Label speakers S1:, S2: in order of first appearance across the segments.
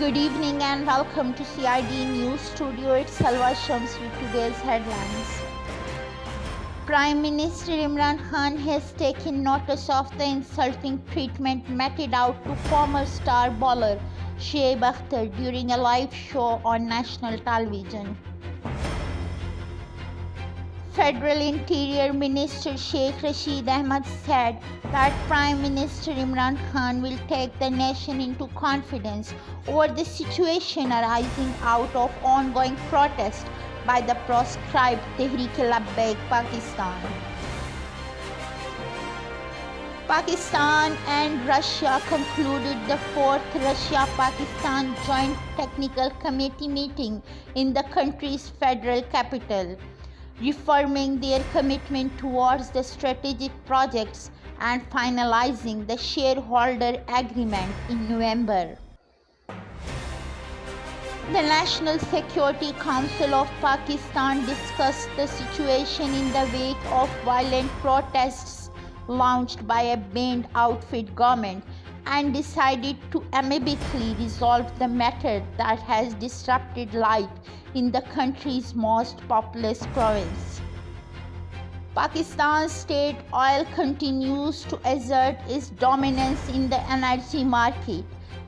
S1: Good evening and welcome to CID News Studio. It's Salwa Shams with today's headlines. Prime Minister Imran Khan has taken notice of the insulting treatment meted out to former star bowler Shoaib Akhtar during a live show on national television. Federal Interior Minister Sheikh Rashid Ahmad said that Prime Minister Imran Khan will take the nation into confidence over the situation arising out of ongoing protest by the proscribed Tehreek-e-Labbaik Pakistan. Pakistan and Russia concluded the fourth Russia-Pakistan Joint Technical Committee meeting in the country's federal capital, reaffirming their commitment towards the strategic projects and finalizing the shareholder agreement in November. The National Security Council of Pakistan discussed the situation in the wake of violent protests launched by a banned outfit government and decided to amicably resolve the matter that has disrupted life in the country's most populous province. Pakistan's state oil continues to assert its dominance in the energy market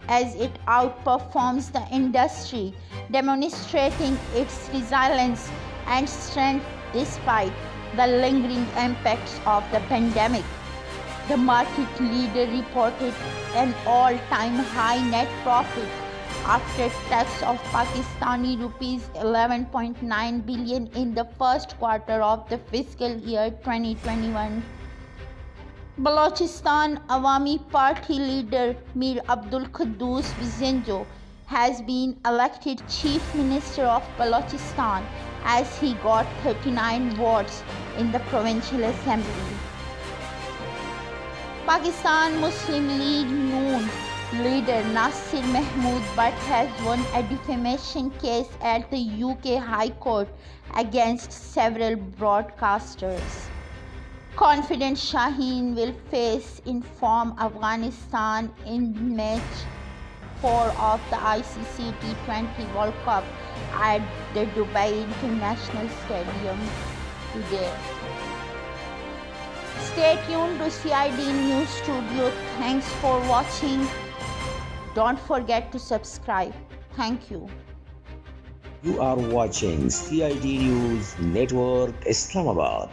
S1: as it outperforms the industry, demonstrating its resilience and strength despite the lingering impacts of the pandemic. The market leader reported an all-time high net profit after tax of Pakistani rupees 11.9 billion in the first quarter of the fiscal year 2021. Balochistan Awami Party leader Mir Abdul Quddus Bizenjo has been elected Chief Minister of Balochistan as he got 39 votes in the Provincial Assembly. Pakistan Muslim League Noon leader Nasir Mahmood Butt has won a defamation case at the UK High Court against several broadcasters. Confident Shaheen will face Inform Afghanistan in match 4 of the ICC T20 World Cup at the Dubai International Stadium today. Stay tuned to CID News Studio. Thanks for watching. Don't forget to subscribe. Thank you.
S2: You are watching CID News Network, Islamabad.